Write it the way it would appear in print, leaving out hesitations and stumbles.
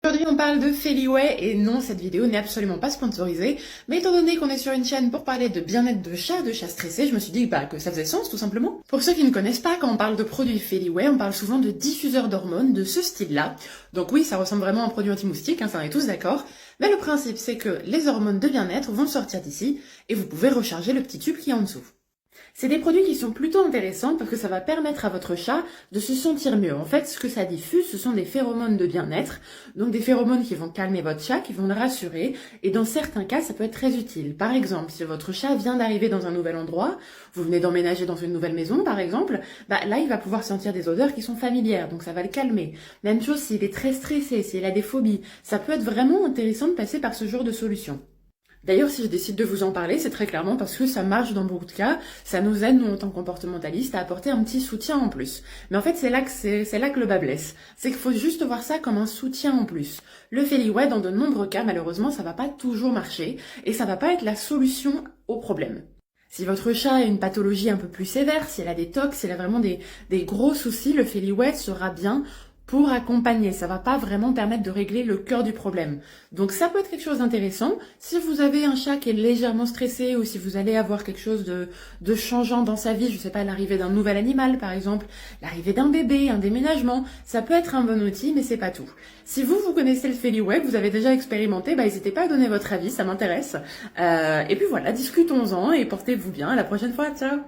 Aujourd'hui on parle de Feliway et non, cette vidéo n'est absolument pas sponsorisée, mais étant donné qu'on est sur une chaîne pour parler de bien-être de chats stressés, je me suis dit que ça faisait sens tout simplement. Pour ceux qui ne connaissent pas, quand on parle de produits Feliway, on parle souvent de diffuseurs d'hormones de ce style-là. Donc oui, ça ressemble vraiment à un produit anti-moustique, ça on est tous d'accord, mais le principe c'est que les hormones de bien-être vont sortir d'ici et vous pouvez recharger le petit tube qui est en dessous. C'est des produits qui sont plutôt intéressants parce que ça va permettre à votre chat de se sentir mieux. En fait, ce que ça diffuse, ce sont des phéromones de bien-être. Donc des phéromones qui vont calmer votre chat, qui vont le rassurer. Et dans certains cas, ça peut être très utile. Par exemple, si votre chat vient d'arriver dans un nouvel endroit, vous venez d'emménager dans une nouvelle maison, par exemple, là, il va pouvoir sentir des odeurs qui sont familières. Donc ça va le calmer. Même chose s'il est très stressé, s'il a des phobies. Ça peut être vraiment intéressant de passer par ce genre de solution. D'ailleurs, si je décide de vous en parler, c'est très clairement parce que ça marche dans beaucoup de cas. Ça nous aide, nous, en tant que comportementalistes, à apporter un petit soutien en plus. Mais en fait, c'est là que le bas blesse. C'est qu'il faut juste voir ça comme un soutien en plus. Le Feliway, dans de nombreux cas, malheureusement, ça va pas toujours marcher et ça va pas être la solution au problème. Si votre chat a une pathologie un peu plus sévère, si elle a des tocs, si elle a vraiment des gros soucis, le Feliway sera bien pour accompagner. Ça va pas vraiment permettre de régler le cœur du problème. Donc ça peut être quelque chose d'intéressant. Si vous avez un chat qui est légèrement stressé ou si vous allez avoir quelque chose de changeant dans sa vie, je sais pas, l'arrivée d'un nouvel animal par exemple, l'arrivée d'un bébé, un déménagement, ça peut être un bon outil, mais c'est pas tout. Si vous connaissez le Feliway, que vous avez déjà expérimenté, n'hésitez pas à donner votre avis, ça m'intéresse. Et puis voilà, discutons-en et portez-vous bien. À la prochaine fois, ciao!